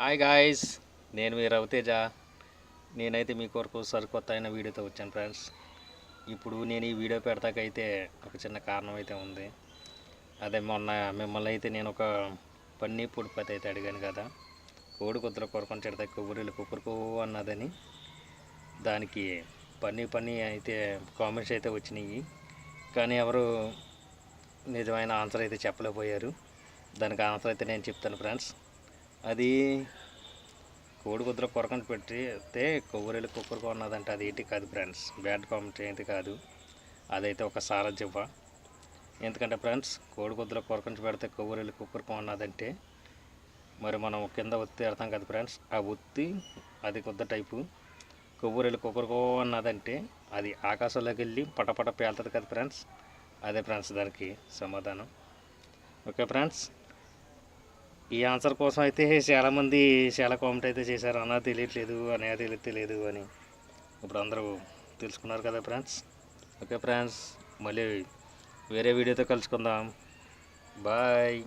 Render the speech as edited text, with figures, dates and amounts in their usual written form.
Hi guys, నేను మీ రవితేజ. నేనైతే మీ కొరకు సరికొత్త అయిన వీడియోతో వచ్చాను ఫ్రెండ్స్. ఇప్పుడు నేను ఈ వీడియో పెడతాకైతే ఒక చిన్న కారణం అయితే ఉంది. అదే మొన్న మిమ్మల్ని అయితే నేను ఒక పన్నీ పొడిపతి అయితే అడిగాను కదా, కోడి కుద్దర కొరకొని చెడితే కొబ్బరిలు కుక్కరుకో అన్నదని. దానికి పన్నీ అయితే కామెంట్స్ అయితే వచ్చినాయి, కానీ ఎవరు నిజమైన ఆన్సర్ అయితే చెప్పలేకపోయారు. దానికి ఆన్సర్ అయితే నేను చెప్తాను ఫ్రెండ్స్. అది కోడి కుద్దర కొరకని పెట్టితే కొవ్వూరెలు కుక్కరుకో ఉన్నదంటే అది ఏంటి కాదు ఫ్రెండ్స్, బ్యాడ్ కామెంట్ ఏంటి కాదు, అదైతే ఒక సారజివ్వ. ఎందుకంటే ఫ్రెండ్స్, కోడి కుద్దర కొరకంచి పెడితే కొవ్వూరెలు కుక్కరుకో ఉన్నదంటే మరి మనం కింద ఒత్తి పెడతాం కదా ఫ్రెండ్స్, ఆ ఒత్తి అది కొద్ద టైపు. కొవ్వూరెలు కుక్కరుకో అన్నదంటే అది ఆకాశంలోకి వెళ్ళి పటపట పేలుతుంది కదా ఫ్రెండ్స్. అదే ఫ్రెండ్స్ దానికి సమాధానం. ఓకే ఫ్రెండ్స్, ఈ ఆన్సర్ కోసం అయితే చాలామంది చాలా కామెంట్ అయితే చేశారు, అన్నా తెలియట్లేదు అనేది తెలియదు అని. ఇప్పుడు అందరూ తెలుసుకున్నారు కదా ఫ్రెండ్స్. ఓకే ఫ్రెండ్స్, మళ్ళీ వేరే వీడియోతో కలుసుకుందాం. బాయ్.